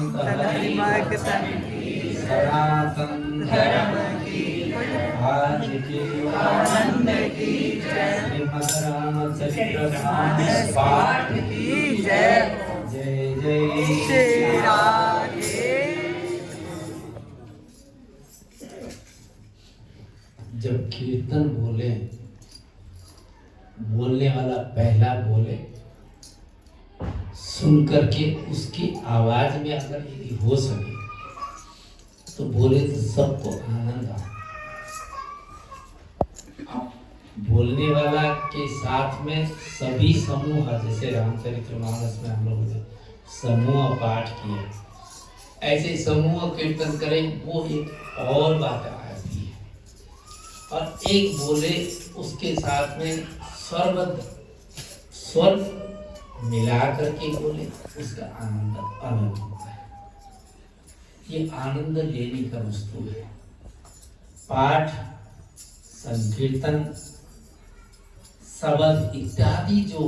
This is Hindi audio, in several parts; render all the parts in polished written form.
सदैव सनातन धर्म की आज की आनंद की जय। श्रीमद् रामचरित्र पाठ की जय हो। जय जय श्री राधे। जब कीर्तन बोले, बोलने वाला पहला बोले, सुन करके उसकी आवाज में अगर यदि हो सके तो बोले तो सबको आनंद आ। बोलने वाला के साथ में सभी समूह, जैसे रामचरितमानस में हम लोगों ने समूह पाठ किए, ऐसे समूह कीर्तन करें, वो एक और बात आती है। और एक बोले उसके साथ में स्वर मिला करके बोले, उसका आनंद अलग होता है। ये आनंद लेने का वस्तु है। पाठ, संकीर्तन, शब्द इत्यादि जो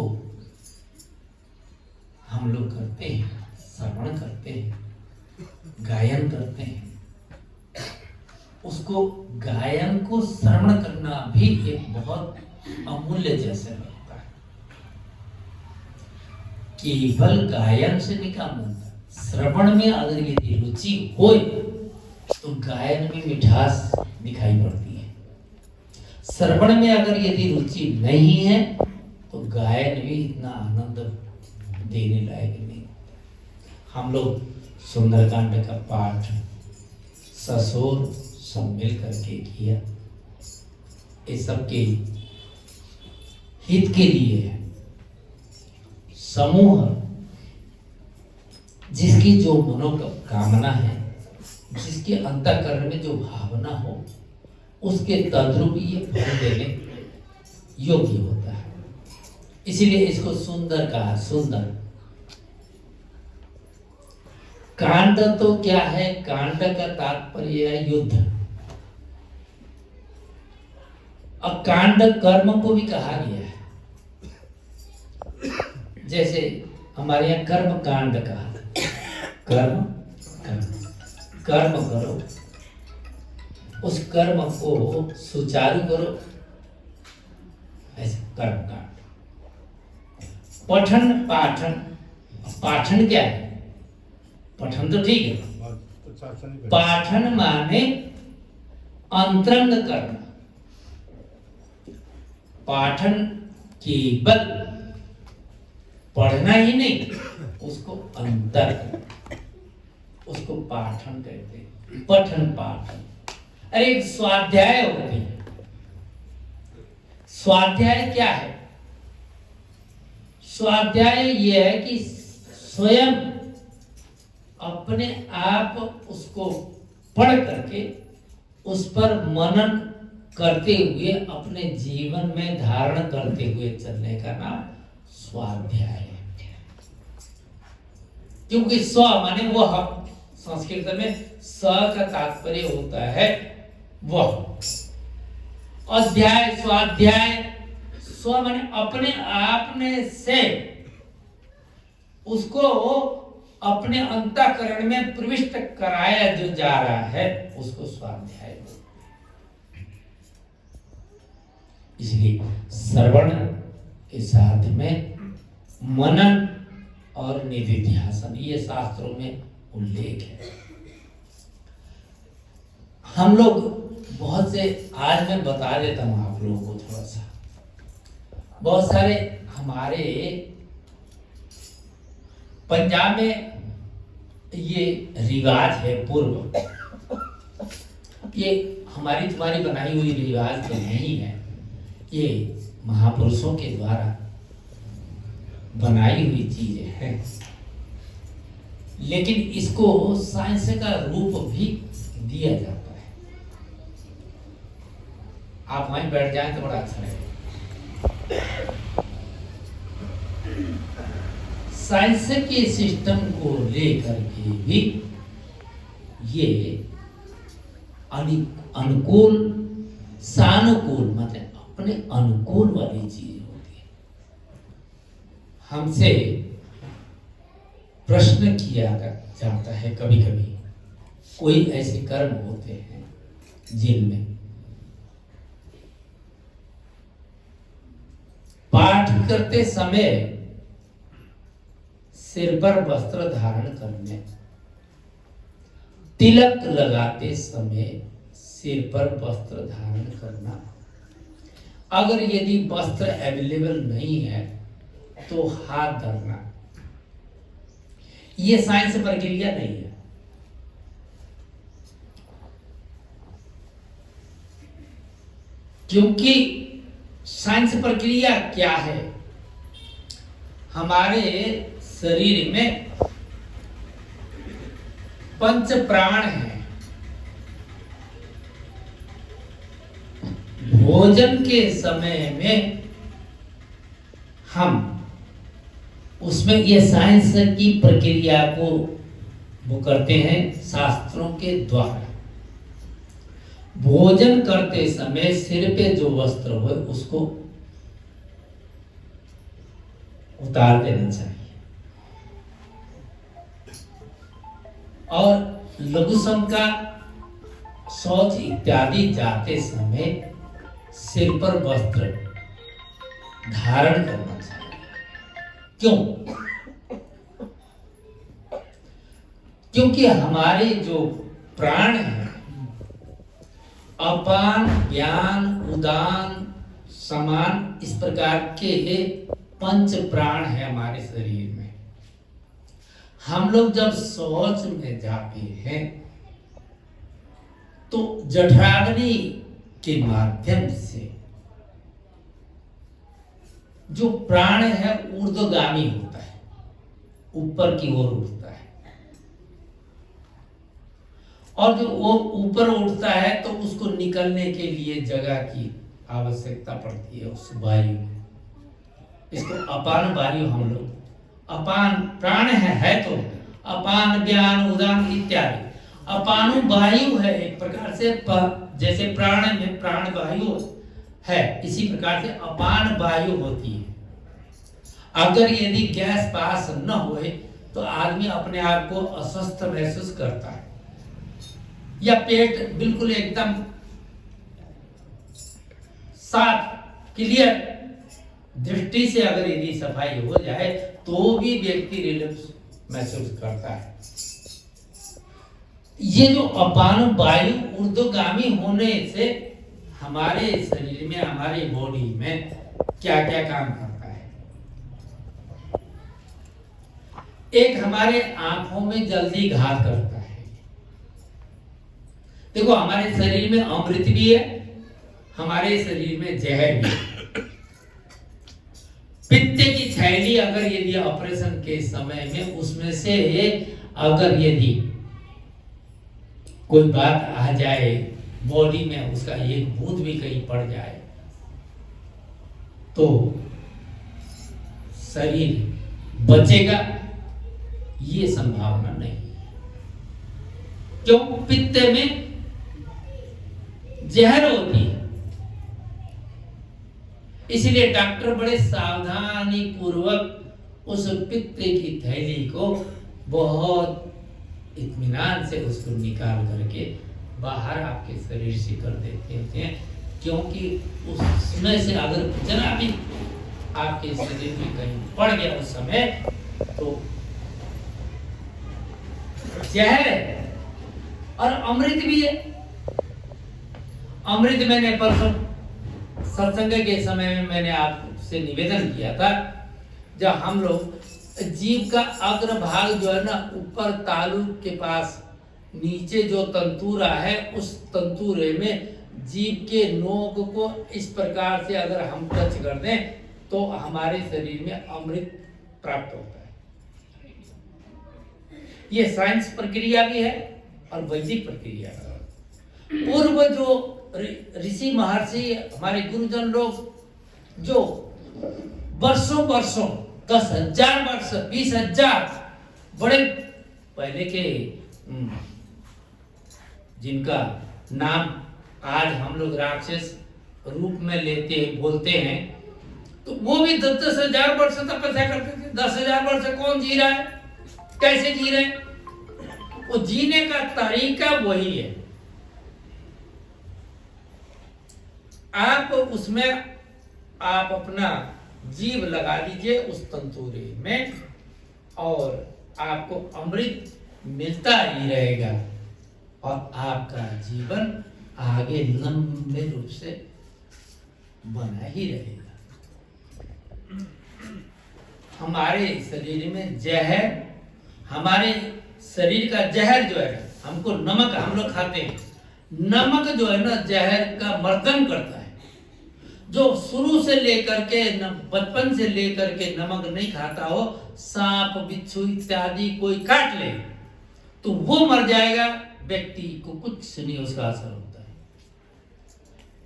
हम लोग करते हैं, श्रवण करते हैं, गायन करते हैं, उसको गायन को श्रवण करना भी एक बहुत अमूल्य जैसे लगता है। केवल गायन से नहीं काम बनता, श्रवण में अगर यदि रुचि हो तो गायन में मिठास दिखाई पड़ती है। श्रवण में अगर यदि रुचि नहीं है तो गायन भी इतना आनंद देने लायक नहीं। हम लोग सुंदरकांड का पाठ ससुर सब मिल करके किया, ये सबके हित के लिए है। समूह जिसकी जो मनोकामना है, जिसके अंतःकरण में जो भावना हो, उसके तद्रूप ये फल देने योग्य होता है। इसीलिए इसको सुंदर कहा। सुंदर कांड तो क्या है? कांड का तात्पर्य है युद्ध। अब कांड कर्म को भी कहा गया है। जैसे हमारे यहाँ कर्म कांड कहा, कर्म कर्म करो, उस कर्म को सुचारू करो, ऐसे कर्म कांड। पठन पाठन, पाठन क्या है? पठन तो ठीक है, पाठन माने अंतरंग करना। पाठन केवल पढ़ना ही नहीं, उसको अंतर, उसको पाठन कहते हैं। पठन पाठन। अरे एक स्वाध्याय होती है। स्वाध्याय क्या है? स्वाध्याय ये है कि स्वयं अपने आप उसको पढ़ करके उस पर मनन करते हुए अपने जीवन में धारण करते हुए चलने का नाम स्वाध्याय है। क्योंकि स्व माने वह, संस्कृत में स का तात्पर्य होता है वह। अध्याय, स्वाध्याय, स्व माने अपने आप में से उसको अपने अंतःकरण में प्रविष्ट कराया जो जा रहा है, उसको स्वाध्याय बोलते हैं। इसलिए श्रवण के साथ में मनन और निधिध्यासन, ये शास्त्रों में उल्लेख है। हम लोग बहुत से, आज मैं बता देता हूं आप लोगों को थोड़ा सा, बहुत सारे हमारे पंजाब में ये रिवाज है, पूर्व, ये हमारी तुम्हारी बनाई हुई रिवाज तो नहीं है, ये महापुरुषों के द्वारा बनाई हुई चीजें हैं। लेकिन इसको साइंस का रूप भी दिया जाता है। आप वहीं बैठ जाएं तो बड़ा अच्छा लगेगा। साइंस के सिस्टम को लेकर के भी ये अनुकूल, सानुकूल, मतलब अपने अनुकूल वाली चीज होती है। हमसे प्रश्न किया जाता है, कभी कभी कोई ऐसे कर्म होते हैं जिनमें पाठ करते समय सिर पर वस्त्र धारण करने, तिलक लगाते समय सिर पर वस्त्र धारण करना, अगर यदि वस्त्र अवेलेबल नहीं है तो हाथ धरना, ये साइंस प्रक्रिया नहीं है। क्योंकि साइंस प्रक्रिया क्या है, हमारे शरीर में पंच प्राण हैं। भोजन के समय में हम उसमें ये साइंस की प्रक्रिया को वो करते हैं शास्त्रों के द्वारा। भोजन करते समय सिर पे जो वस्त्र हो उसको उतार देना चाहिए, और लघु शंका, शौच इत्यादि जाते समय सिर पर वस्त्र धारण करना चाहिए। क्यों? क्योंकि हमारे जो प्राण हैं, अपान, व्यान, उदान, समान, इस प्रकार के पंच प्राण है हमारे शरीर में। हम लोग जब शौच में जाते हैं तो जठराग्नि के माध्यम से जो प्राण है ऊर्ध्वगामी होता है, ऊपर की ओर उठता है, और जो वो ऊपर उठता है तो उसको निकलने के लिए जगह की आवश्यकता पड़ती है उस वायु। इसको अपान वायु हम लोग, अपान प्राण है तो अपान, व्यान, उदान इत्यादि। अपानु वायु है एक प्रकार से, जैसे प्राण में प्राण वायु है, इसी प्रकार से अपान वायु होती है। अगर यदि गैस पास न होए तो आदमी अपने आप को अस्वस्थ महसूस करता है, या पेट बिल्कुल एकदम साफ क्लियर दृष्टि से अगर यदि सफाई हो जाए तो भी व्यक्ति रिलैक्स महसूस करता है। ये जो अपान वायु ऊर्ध्वगामी होने से हमारे शरीर में, हमारे बॉडी में क्या क्या काम करता है। एक, हमारे आंखों में जल्दी घात करता है। देखो, हमारे शरीर में अमृत भी है, हमारे शरीर में जहर भी है। पित्त की थैली अगर यदि ऑपरेशन के समय में उसमें से अगर यदि कोई बात आ जाए, बॉडी में उसका एक बूंद भी कहीं पड़ जाए तो शरीर बचेगा, ये संभावना नहीं। क्यों? पित्त में जहर होती है, इसलिए डॉक्टर बड़े सावधानी पूर्वक उस पित्त की थैली को बहुत इत्मीनान से उसको निकाल करके बाहर आपके शरीर से कर देते हैं। क्योंकि उसमें से अगर जरा भी आपके शरीर में कहीं पड़ गया उस समय तो जहर है। और अमृत भी है। अमृत मैंने परसों सत्संग के समय में मैंने आपसे निवेदन किया था, जब हम लोग जीभ का अग्रभाग जो है ना, ऊपर तालु के पास नीचे जो तंतुरा है, उस तंतुरे में जीभ के नोक को इस प्रकार से अगर हम टच कर दें तो हमारे शरीर में अमृत प्राप्त होता है। ये साइंस प्रक्रिया भी है और वैदिक प्रक्रिया है। पूर्व जो ऋषि महर्षि हमारे गुरुजन लोग जो वर्षों 10,000 वर्ष, 20,000 बड़े पहले के जिनका नाम आज हम लोग राक्षस रूप में लेते बोलते हैं, तो वो भी 10,000 वर्ष तपस्या करते थे। 10,000 वर्ष कौन जी रहा है? कैसे जी रहे हैं? वो जीने का तरीका वही है। आप उसमें आप अपना जीभ लगा लीजिए उस तंतुरे में और आपको अमृत मिलता ही रहेगा और आपका जीवन आगे लंबे रूप से बना ही रहेगा। हमारे शरीर में जहर, हमारे शरीर का जहर जो है, हमको नमक हम लोग खाते हैं, नमक जो है ना जहर का मर्दन करता है। जो शुरू से लेकर के बचपन से लेकर के नमक नहीं खाता हो, सांप बिच्छू इत्यादि कोई काट ले तो वो मर जाएगा, व्यक्ति को कुछ नहीं उसका असर होता है।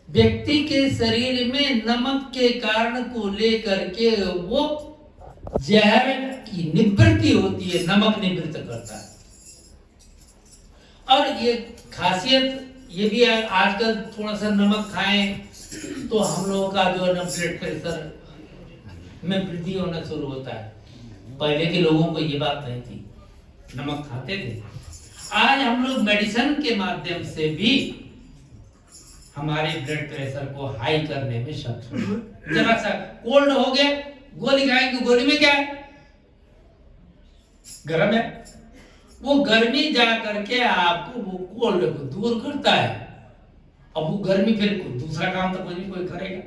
व्यक्ति के शरीर में नमक के कारण को लेकर के वो जहर की निवृत्ति होती है, नमक निवृत्त करता है। और ये खासियत ये भी है, आजकल थोड़ा सा नमक खाएं तो हम लोगों का जो है ना ब्लड प्रेशर में वृद्धि होना शुरू होता है। पहले के लोगों को ये बात नहीं थी, नमक खाते थे। आज हम लोग मेडिसिन के माध्यम से भी हमारे ब्लड प्रेशर को हाई करने में सक्षम हैं। जरा सा कोल्ड हो गया, गोली खाएंगे, गोली में क्या है? गर्म है। वो गर्मी जा करके आपको वो कोल्ड को दूर करता है। अब वो गर्मी फिर दूसरा काम तो कोई करेगा।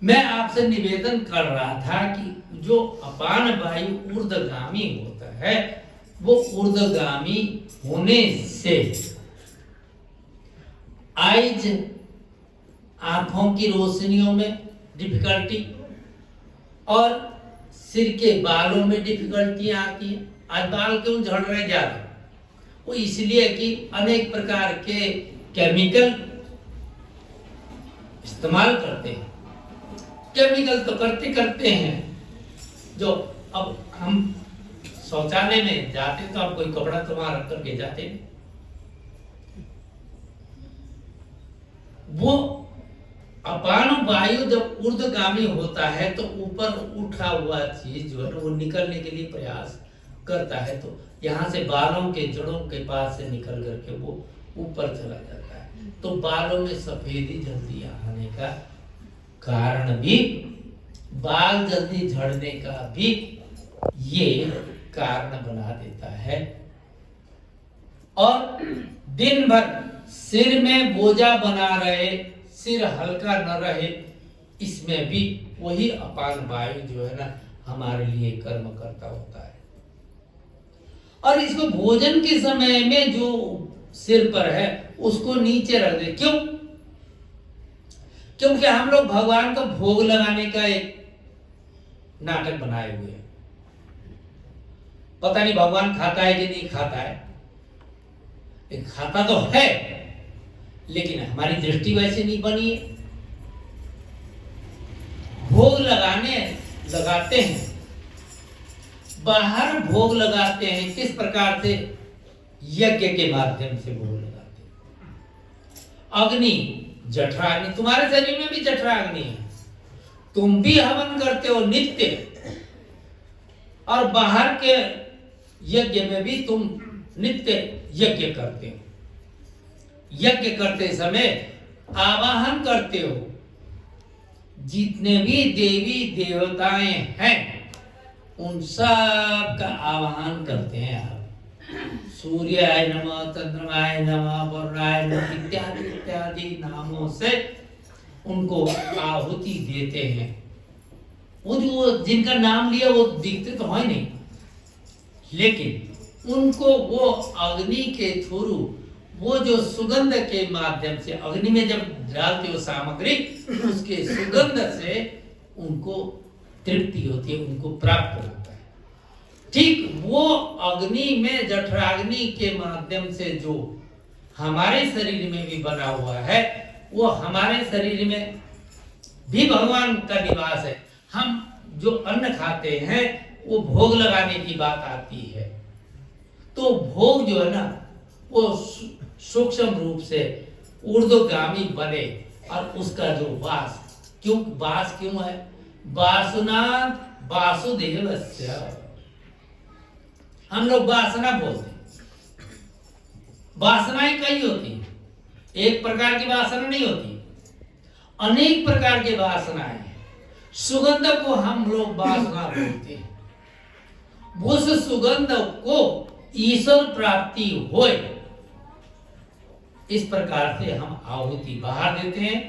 मैं आपसे निवेदन कर रहा था कि जो अपान वायु ऊर्ध्वगामी होता है, वो ऊर्ध्वगामी होने से आइज आंखों की रोशनियों में डिफिकल्टी और सिर के बालों में डिफिकल्टियां आती हैं। आज बाल क्यों झड़ रहे ज्यादा? वो इसलिए कि अनेक प्रकार के केमिकल इस्तेमाल करते हैं। केमिकल तो करते हैं। जो अब हम शौचालय में जाते तो आप कोई कपड़ा तो वहां रख करके जाते हैं। वो अपान वायु जब ऊर्ध्वगामी होता है तो ऊपर उठा हुआ चीज जो है वो निकलने के लिए प्रयास करता है, तो यहाँ से बालों के जड़ों के पास से निकल करके वो ऊपर चला जाता है। तो बालों में सफेदी जल्दी आने का कारण भी, बाल जल्दी झड़ने का भी ये कारण बना देता है। और दिन भर सिर में बोझा बना रहे, सिर हल्का न रहे, इसमें भी वही अपान वायु जो है ना हमारे लिए कर्म करता होता है। और इसको भोजन के समय में जो सिर पर है उसको नीचे रख दे। क्यों? क्योंकि हम लोग भगवान को भोग लगाने का एक नाटक बनाए हुए हैं। पता नहीं भगवान खाता है कि नहीं खाता है। खाता तो है, लेकिन हमारी दृष्टि वैसे नहीं बनी है। भोग लगाते हैं, बाहर भोग लगाते हैं। किस प्रकार से? यज्ञ के माध्यम से भोग लगाते हैं। अग्नि, जठराग्नि, तुम्हारे शरीर में भी जठराग्नि है, तुम भी हवन करते हो नित्य, और बाहर के यज्ञ में भी तुम नित्य यज्ञ करते हो। यज्ञ करते समय आवाहन करते हो। जितने भी देवी देवताएं हैं उन सब का आवाहन करते हैं आप। सूर्याय नमः, चंद्रमाय नमः, वरुणाय नमः इत्यादि इत्यादि नामों से उनको आहुति देते हैं। वो जो जिनका नाम लिया वो दिखते तो है नहीं, लेकिन उनको वो अग्नि के थ्रू, वो जो सुगंध के माध्यम से, अग्नि में जब डालते हो सामग्री, उसके सुगंध से उनको तृप्ति होती है, उनको प्राप्त होता है। ठीक वो अग्नि में, जठराग्नि के माध्यम से जो हमारे शरीर में भी बना हुआ है, वो हमारे शरीर में भी भगवान का निवास है। हम जो अन्न खाते हैं वो भोग लगाने की बात आती है, तो भोग जो है ना वो सूक्ष्म रूप से ऊर्ध्वगामी बने, और उसका जो वास क्यों है? वासना वासुदेवस्य। हम लोग वासना बोलते हैं। वासनाएं कई होती हैं, एक प्रकार की वासना नहीं होती, अनेक प्रकार की वासनाएं हैं। सुगंध को हम लोग वासना बोलते हैं। उस सुगंध को ईश्वर प्राप्ति होए, इस प्रकार से हम आहुति बाहर देते हैं।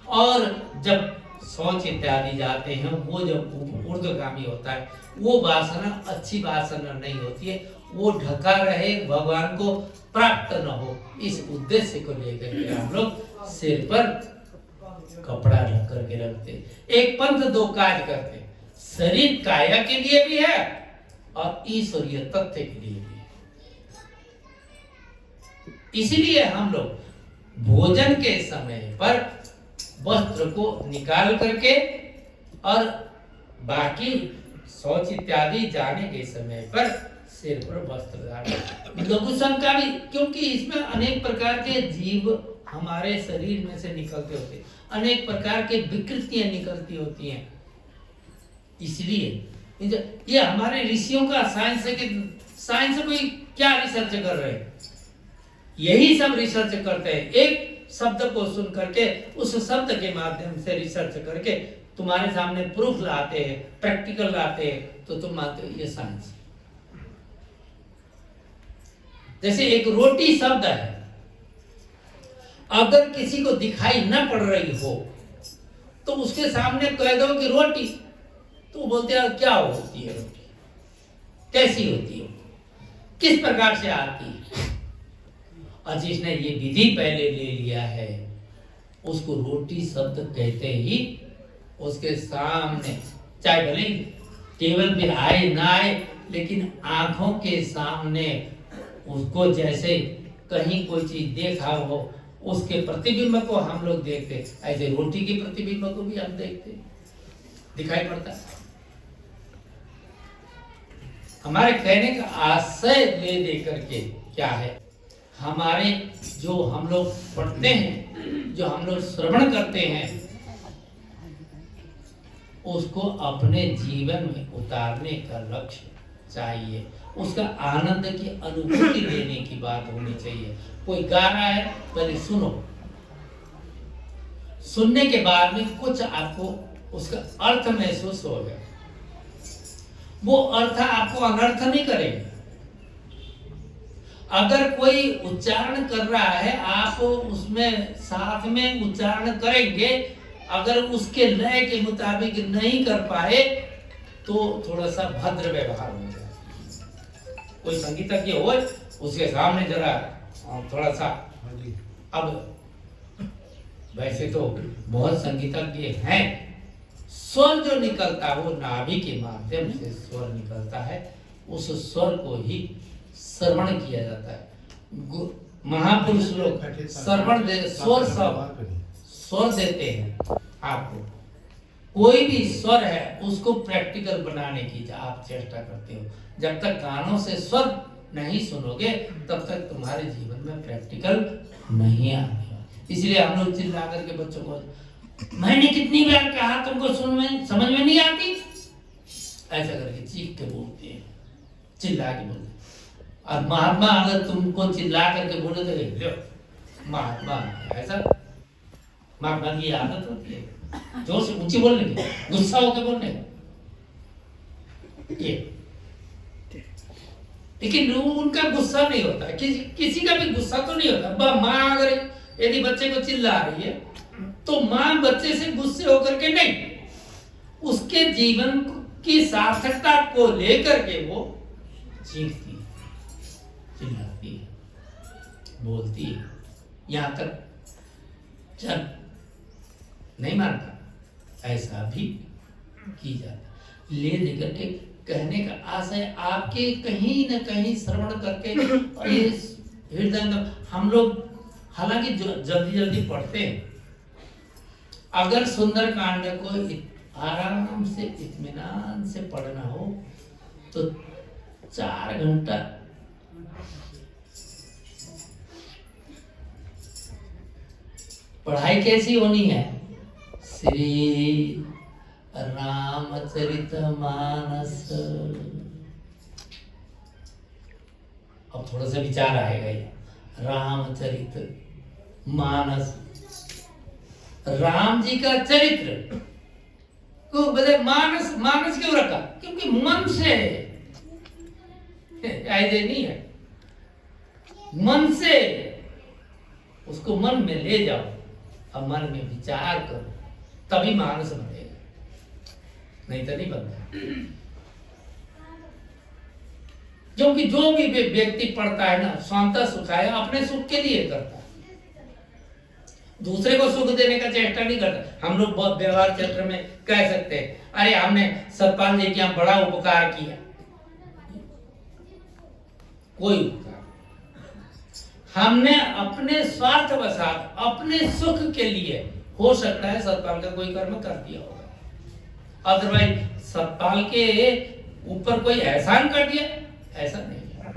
और जब शौच इत्यादि जाते हैं, वो जब ऊर्ध्वगामी होता है, वो वासना अच्छी वासना नहीं होती है, वो ढका रहे, भगवान को प्राप्त न हो, इस उद्देश्य को लेकर के हम लोग सिर पर कपड़ा ढक करके रखते। एक पंथ दो काज करते, शरीर काया के लिए भी है और ईश्वरीय तथ्य के लिए भी है। इसलिए हम लोग भोजन के समय पर वस्त्र को निकाल करके और बाकी शौच इत्यादि जाने के समय पर सिर पर वस्त्र डालना। लघु शंका भी, क्योंकि इसमें अनेक प्रकार के जीव हमारे शरीर में से निकलते होते, अनेक प्रकार के विकृतियां निकलती होती हैं। इसलिए ये हमारे ऋषियों का साइंस है कि साइंस कोई क्या रिसर्च कर रहे हैं, यही सब रिसर्च करते हैं। एक शब्द को सुन करके उस शब्द के माध्यम से रिसर्च करके तुम्हारे सामने प्रूफ लाते हैं, प्रैक्टिकल लाते हैं, तो तुम मानते हो ये साइंस। जैसे एक रोटी शब्द है, अगर किसी को दिखाई न पड़ रही हो तो उसके सामने कह दो कि रोटी, तो बोलते हैं क्या होती है रोटी, कैसी होती है, किस प्रकार से आती है। और जिसने ये विधि पहले ले लिया है, उसको रोटी शब्द कहते ही उसके सामने, चाहे भले टेबल पे आए ना आए, लेकिन आंखों के सामने उसको जैसे कहीं कोई चीज देखा हो, उसके प्रतिबिंब को हम लोग देखते, ऐसे रोटी के प्रतिबिंब को भी हम देखते, दिखाई पड़ता है। हमारे कहने का आशय ले दे करके क्या है, हमारे जो हम लोग पढ़ते हैं, जो हम लोग श्रवण करते हैं, उसको अपने जीवन में उतारने का लक्ष्य चाहिए, उसका आनंद की अनुभूति देने की बात होनी चाहिए। कोई गा रहा है, पहले सुनो, सुनने के बाद में कुछ आपको उसका अर्थ महसूस होगा, वो अर्थ आपको अनर्थ नहीं करेगा। अगर कोई उच्चारण कर रहा है, आप उसमें साथ में उच्चारण करेंगे, अगर उसके लय के मुताबिक नहीं कर पाए तो थोड़ा सा भद्र व्यवहार हो जाए। कोई संगीतज्ञ हो, उसके सामने जरा थोड़ा सा, अब वैसे तो बहुत संगीतज्ञ हैं, स्वर जो निकलता है वो नाभि के माध्यम से स्वर निकलता है, उस स्वर को ही श्रवण किया जाता है। महापुरुष लोग श्रवण दे, स्वर देते हैं आपको। कोई भी स्वर है उसको प्रैक्टिकल बनाने की आप चेष्टा करते हो। जब तक कानों से स्वर नहीं सुनोगे तब तक तुम्हारे जीवन में प्रैक्टिकल नहीं आएगा। इसलिए हम लोग चिल्ला करके बच्चों को, मैंने कितनी बार कहा तुमको समझ में नहीं आती, ऐसा करके चीख के बोलते हैं, चिल्ला के बोलते हैं। और महात्मा अगर तुमको चिल्ला करके बोले तो महात्मा, ऐसा महात्मा की आदत होती है जोर से ऊंची बोलने की, गुस्सा होकर बोलने का। ये लेकिन उनका गुस्सा नहीं होता, किसी का भी गुस्सा तो नहीं होता। माँ अगर यदि बच्चे को चिल्ला रही है तो माँ बच्चे से गुस्से होकर के नहीं, उसके जीवन की सार्थकता को लेकर के वो चीखती है, चिल्लाती है, बोलती है, यहां तक जब नहीं मानता ऐसा भी की जाता। ले लेकर के कहने का आशय आपके कहीं न कहीं श्रवण करके ये हृदय, हम लोग हालांकि जल्दी जल्दी पढ़ते हैं, अगर सुंदर कांड को आराम से इत्मीनान से पढ़ना हो तो 4 घंटा पढ़ाई कैसी होनी है, श्री रामचरितमानस। अब थोड़ा सा विचार आएगा ये, रामचरित मानस, राम जी का चरित्र को बोले मानस। मानस क्यों रखा? क्योंकि मन से ऐसे नहीं है, मन से उसको मन में ले जाओ और मन में विचार करो, तभी मानस बनेगा, नहीं तो नहीं बनता। क्योंकि जो भी व्यक्ति पढ़ता है ना, स्वांतः सुखाय, अपने सुख के लिए करता है, दूसरे को सुख देने का चेष्टा नहीं करता। हम लोग बहुत व्यवहार क्षेत्र में कह सकते हैं, अरे हमने सतपाल जी के यहाँ बड़ा उपकार किया। कोई उपकार हमने अपने स्वार्थवशात, अपने सुख के लिए, हो सकता है सतपाल का कोई कर्म कर दिया होगा, अदरवाइज सतपाल के ऊपर कोई एहसान कर दिया, ऐसा नहीं है।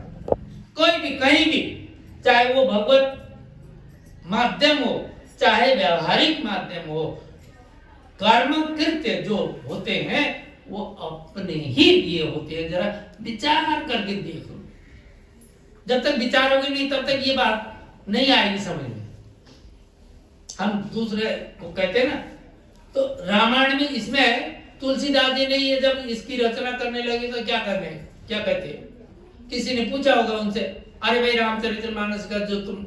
कोई भी कहीं भी, चाहे वो भगवत माध्यम हो, चाहे व्यवहारिक माध्यम हो, कर्म कृत्य जो होते हैं वो अपने ही लिए होते हैं। जरा विचार करके देखो, जब तक विचारोगे नहीं तब तक ये बात नहीं आएगी समझ में। हम दूसरे को कहते हैं ना, तो रामायण में इसमें है, तुलसीदास जी ने ये जब इसकी रचना करने लगे तो क्या कहते हैं? किसी ने पूछा होगा उनसे, अरे भाई रामचरितमानस का जो तुम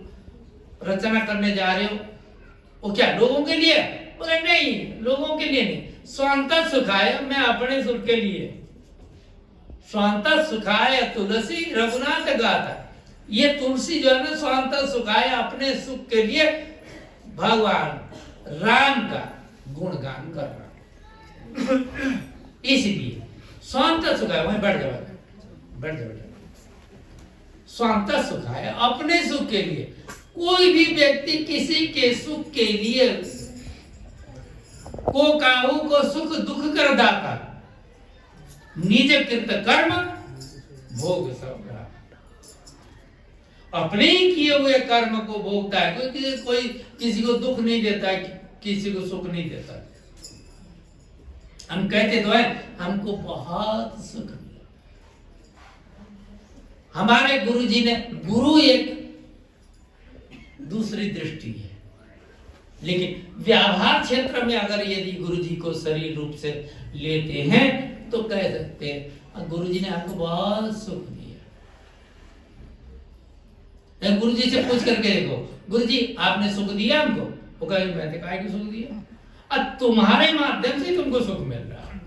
रचना करने जा रहे हो वो क्या लोगों के लिए? बोले नहीं, लोगों के लिए नहीं, स्वांतः सुखाय, मैं अपने सुख के लिए। स्वांतः सुखाय तुलसी रघुनाथ गाथा, ये तुलसी जो है ना, स्वांतः सुखाय, अपने सुख के लिए भगवान राम का गुणगान कर रहा, इसलिए स्वांतः सुखाय। वहीं बैठ जाओ। स्वांतः सुखाय, अपने सुख के लिए। कोई भी व्यक्ति किसी के सुख के लिए को काहू को सुख दुख कर दाता, निज कृत कर्म भोग सब। अपने ही किए हुए कर्म को भोगता है, कोई किसी को दुख नहीं देता है, किसी को सुख नहीं देता। हम कहते तो है हमको बहुत सुख मिला। हमारे गुरु जी ने, गुरु एक दूसरी दृष्टि है, लेकिन व्यवहार क्षेत्र में अगर यदि गुरु जी को शरीर रूप से लेते हैं तो कह सकते हैं गुरु जी ने हमको बहुत सुख दिया। गुरु जी से पूछ करके देखो, गुरु जी आपने सुख दिया हमको? वो कहे मैंने काहे को सुख दिया? अब तुम्हारे माध्यम से तुमको सुख मिल रहा है।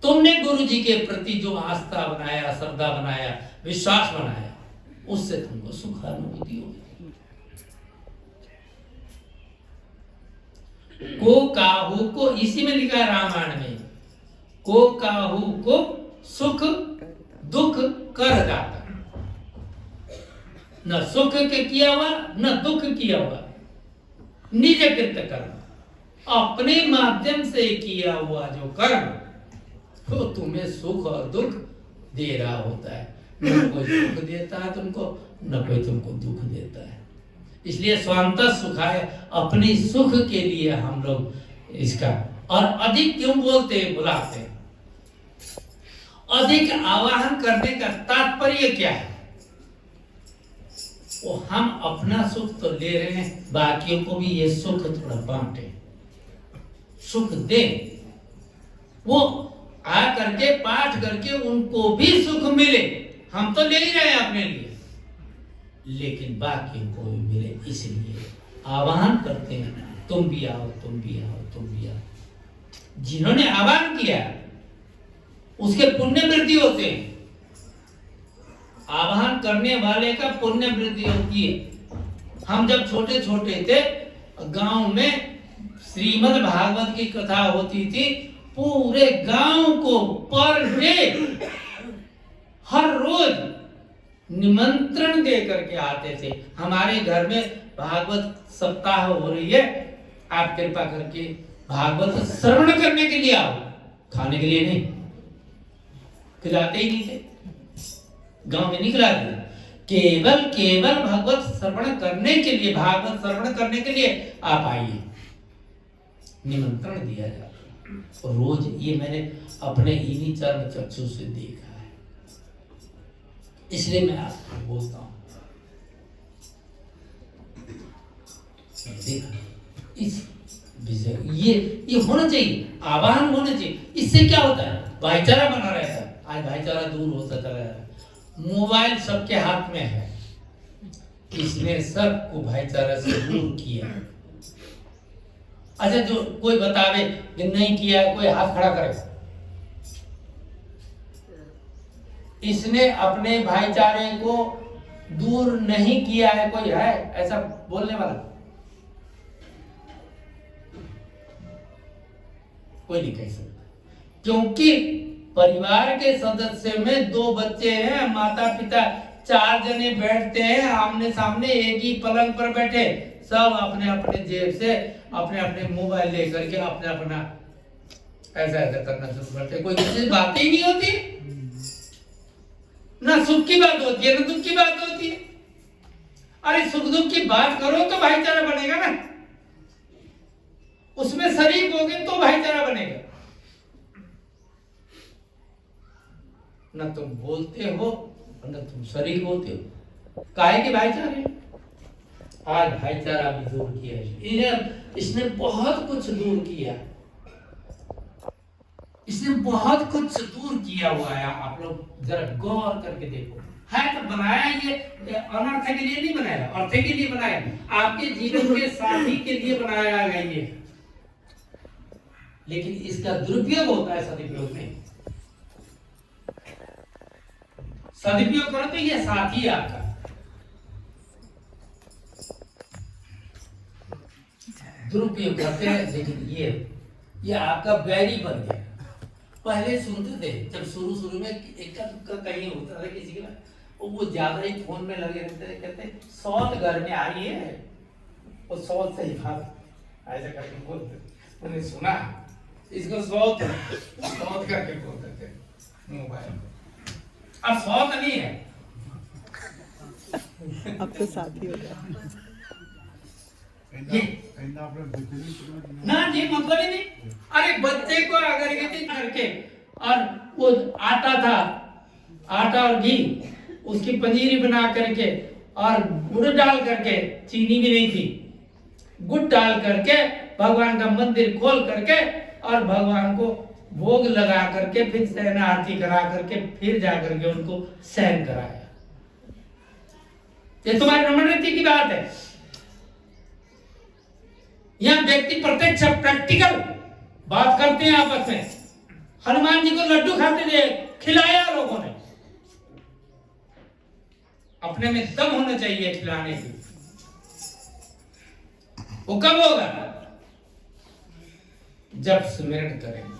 तुमने गुरु जी के प्रति जो आस्था बनाया, श्रद्धा बनाया, विश्वास बनाया, उससे तुमको सुखानुभूति होगी। को काहू को, इसी में लिखा है रामायण में, को काहू को सुख दुख कर दाता। न सुख के किया हुआ न दुख किया हुआ, निज कृत कर्म, अपने माध्यम से किया हुआ जो कर्म वो तुम्हें सुख और दुख दे रहा होता है। न कोई सुख देता है तुमको, न कोई तुमको दुख देता है। इसलिए स्वांतः सुखाय, अपने सुख के लिए हम लोग इसका, और अधिक क्यों बोलते हैं, बुलाते हैं। अधिक आवाहन करने का तात्पर्य क्या है? वो हम अपना सुख तो ले रहे हैं, बाकियों को भी ये सुख थोड़ा बांटे, सुख दे। वो आ करके पाठ करके उनको भी सुख मिले। हम तो ले ही रहे हैं अपने लिए, लेकिन बाकी को भी मिले, इसलिए आह्वान करते हैं, तुम भी आओ, तुम भी आओ, तुम भी आओ। जिन्होंने आह्वान किया उसके पुण्य वृद्धि होते हैं। आह्वान करने वाले का पुण्य वृद्धि होती है। हम जब छोटे छोटे थे, गांव में श्रीमद् भागवत की कथा होती थी, पूरे गांव को पर डे हर रोज निमंत्रण दे करके आते थे। हमारे घर में भागवत सप्ताह हो रही है, आप कृपा करके भागवत श्रवण करने के लिए आओ, खाने के लिए नहीं। खिलाते ही नहीं थे, गांव में नहीं खिलाते, केवल भागवत श्रवण करने के लिए, भागवत श्रवण करने के लिए आप आइए, निमंत्रण दिया जाता। रोज ये मैंने अपने इन्हीं चर्म चक्षु से देखा है, इसलिए मैं आपको बोलता हूँ। देखा इस विषय ये होना चाहिए, आवाहन होना चाहिए। इससे क्या होता है? भाईचारा बना रहता है। आज भाईचारा दूर होता चला जा रहा है। मोबाइल सबके हाथ में है, इसने सबको भाईचारा से दूर किया। अच्छा, जो कोई बतावे कि नहीं किया, कोई हाथ खड़ा करे। इसने अपने भाईचारे को दूर नहीं किया है, कोई है ऐसा बोलने वाला? कोई नहीं कह सकता, क्योंकि परिवार के सदस्य में 2 बच्चे हैं, माता पिता 4 जने बैठते हैं आमने सामने, एक ही पलंग पर बैठे, सब अपने अपने जेब से अपने अपने मोबाइल लेकर के अपना अपना ऐसा ऐसा करना शुरू करते। कोई किसी बात ही नहीं होती, ना सुख की बात होती है ना दुख की बात होती है। अरे सुख दुख की बात करो तो भाईचारा बनेगा ना, उसमें शरीक होगे तो भाईचारा बनेगा। ना तुम बोलते हो ना तुम शरीक होते हो, काहे के भाईचारे? आज भाईचारा भी दूर किया है इसने बहुत कुछ दूर किया, इसने बहुत कुछ दूर किया हुआ है। आप लोग जरा गौर करके देखो, है तो बनाया ये अनर्थ के लिए नहीं बनाया, अर्थ के लिए बनाया, आपके जीवन के साथी के लिए बनाया गया ये। लेकिन इसका दुरुपयोग होता है, सदुपयोग नहीं। सदुपयोग करो तो ये साथी आपका, दुरुपयोग करते हैं लेकिन ये आपका बैरी बन गया। पहले सुनते थे जब शुरू में एक कहीं होता था किसी के, वो ज्यादा ही फोन में लगे रहते थे, कहते सौत घर में आई है, वो सौत सही बात ऐसा करके बोलते। मैंने सुना इसको सौत करके बोलते थे मोबाइल, अब सौत नहीं है, अब तो साथी हो गया। ना जी मतलब ही नहीं। अरे बच्चे को अगर ये करके और वो आटा और घी उसकी पनीरी बना करके और गुड़ डाल करके, चीनी भी नहीं थी, गुड़ डाल करके भगवान का मंदिर खोल करके और भगवान को भोग लगा करके फिर शयन आरती करा करके फिर जा करके उनको शयन कराया। ये तुम्हारी रमण रीति की बात है। यहां व्यक्ति प्रत्यक्ष प्रैक्टिकल बात करते हैं आपस में। हनुमान जी को लड्डू खाते थे, खिलाया लोगों ने। अपने में दम होना चाहिए खिलाने की। वो कब होगा? जब स्मरण करेंगे।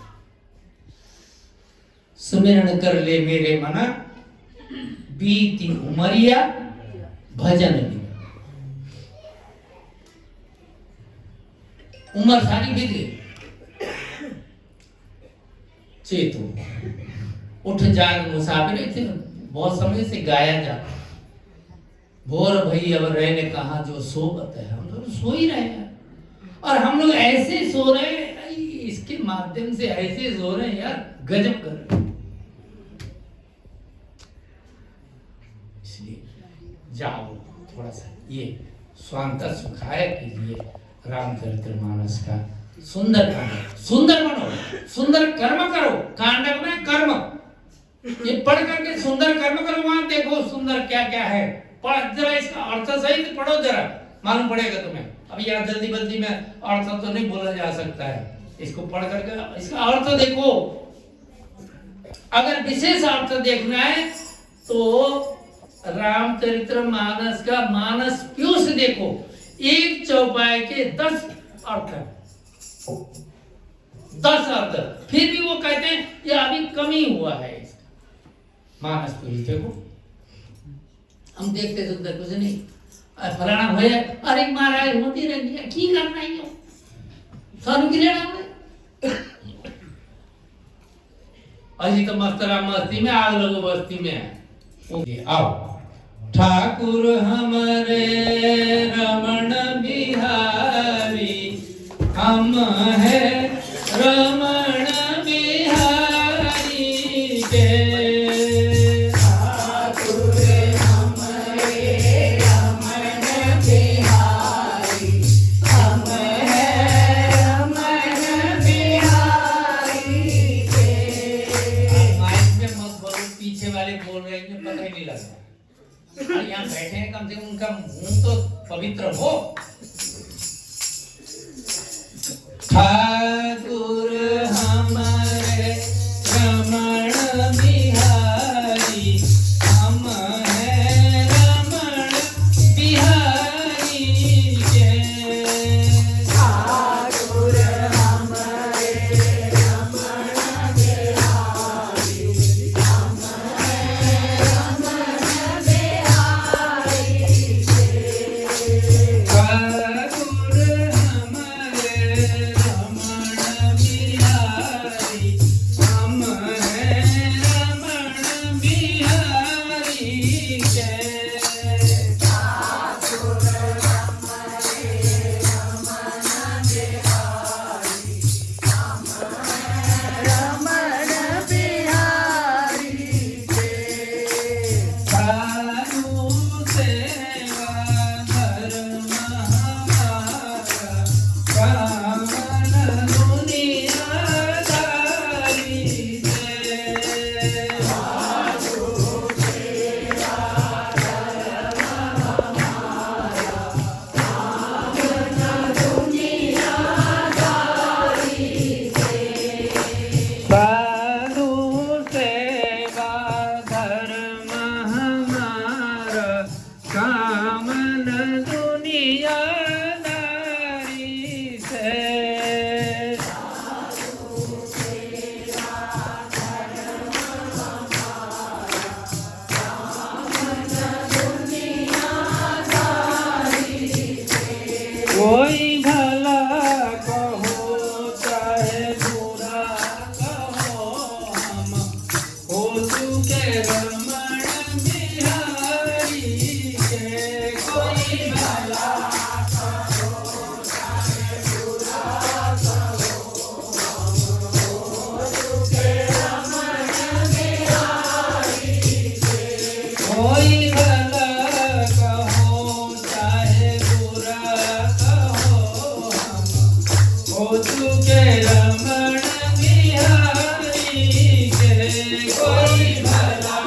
स्मरण कर ले मेरे मना, बीती उमरिया भजन बिना। उम्र सारी बीत गई, चेतो उठ जाग मुसाफिर थे, बहुत समय से गाया जाता। भोर भई अब रहने कहा जो सोबत है, हम लोग सो ही रहे हैं और हम लोग ऐसे सो रहे हैं, इसके माध्यम से ऐसे सो रहे हैं यार, गजब कर रहे। इसलिए जाओ थोड़ा सा ये स्वांता सुखाय के लिए रामचरितमानस का सुंदर बनो, सुंदर कर्म करो। कांडक में कर्म, ये पढ़ करके सुंदर कर्म करो, वहां देखो सुंदर क्या क्या है। पढ़ जरा, इसका अर्थ सहित पढ़ो जरा, मालूम पड़ेगा तुम्हें। अब यार जल्दी में अर्थ तो नहीं बोला जा सकता है, इसको पढ़ करके इसका अर्थ देखो। अगर विशेष अर्थ देखना है तो रामचरितमानस का मानस क्यों से देखो, एक चौपाई के 10 अर्थ है, 10 अर्थ। फिर भी वो कहते हैं ये अभी कमी हुआ है इसका मानस को। देखो हम देखते सुनते कुछ नहीं, फलाना भैया अरे महाराज होती रहेगी की करना ही हो सारू की लेना हमने। अजी तो मस्तरा मस्ती में आग लगो बस्ती में है। आओ ठाकुर हमारे रमण बिहारी, हम है रमण इन्हें पता ही नहीं लगता। और यहाँ बैठे हैं, कम से कम उनका मुंह तो पवित्र हो। ठाकुर हमारे रमण बिहारी, हम हैं रमण बिहारी के। ठाकुर हमारे रमण बिहारी, हम हैं रमण बिहारी के। ठाकुर हमारे रमण बिहारी, हम हैं रमण बिहारी के। ठाकुर हमारे रमण बिहारी, हम हैं रमण बिहारी के। साधु सेवा धर्म हमारा, पावन दुनियादारी से। साधु सेवा धर्म हमारा, कामन दुनियादारी से। कोई भला कहो चाहे बुरा कहो, हम हो चुके रमण बिहारी के। कोई भला कोई भला कहो चाहे बुरा कहो, हम हो चुके रमण बिहारी के। कोई भला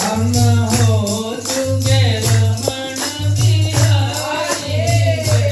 हम हो चुके रमण बिहारी के।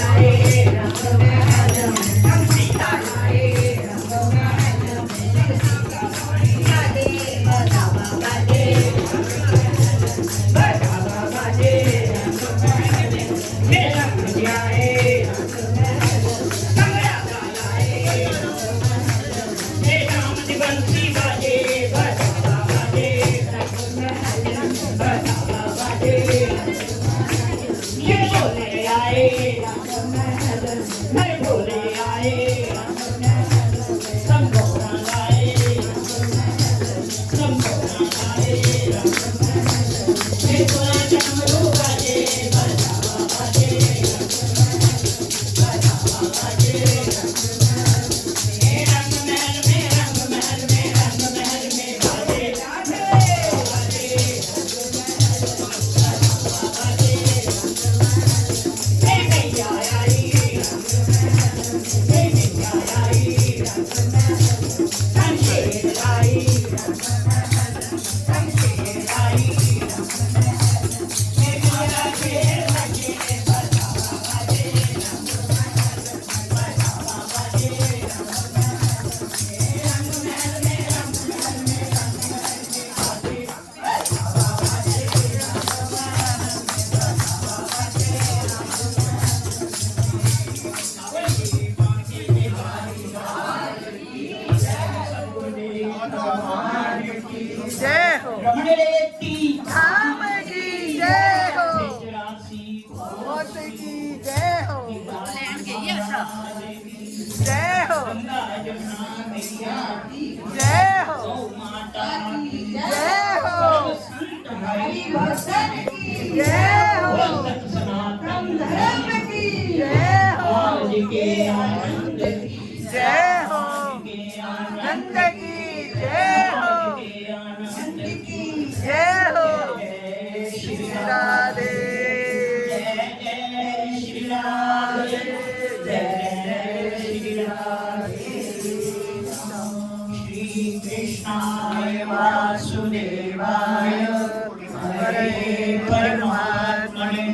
रंग नए भोले आए सब गौरा गाए सब गौरा गाए हे भोला डमरू बाजे बजावा बाजे बजावा बाजे हे रंग महल में रंग महल में रंग महल में बाजे बाजे बाजे हे मैया आई हे मैया आई शमशेर आई शमशेर आई हे मेरा शेर बजे बजावा बाजे बजावा बाजे हे रंग महल में रंग महल में रंग महल में बाजे बजावा बाजे बजावा जय हो रमणेती धाम की जय हो राशि मोत की जय हो जय हो गंगा जमुना मैया जय हो गौ माता जय हो संत भाई जय हो भगत सनातन धर्म जय हो आज के आनंद की जय हो के आनंद नंद की जय हो के आनंद की जय हो जय श्री राधे जय श्री राधे जय श्री राधे श्री कृष्णाय वासुदेवाय हरे परमात्मने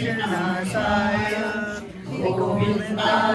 प्रणतक्लेशनाशाय गोविन्दाय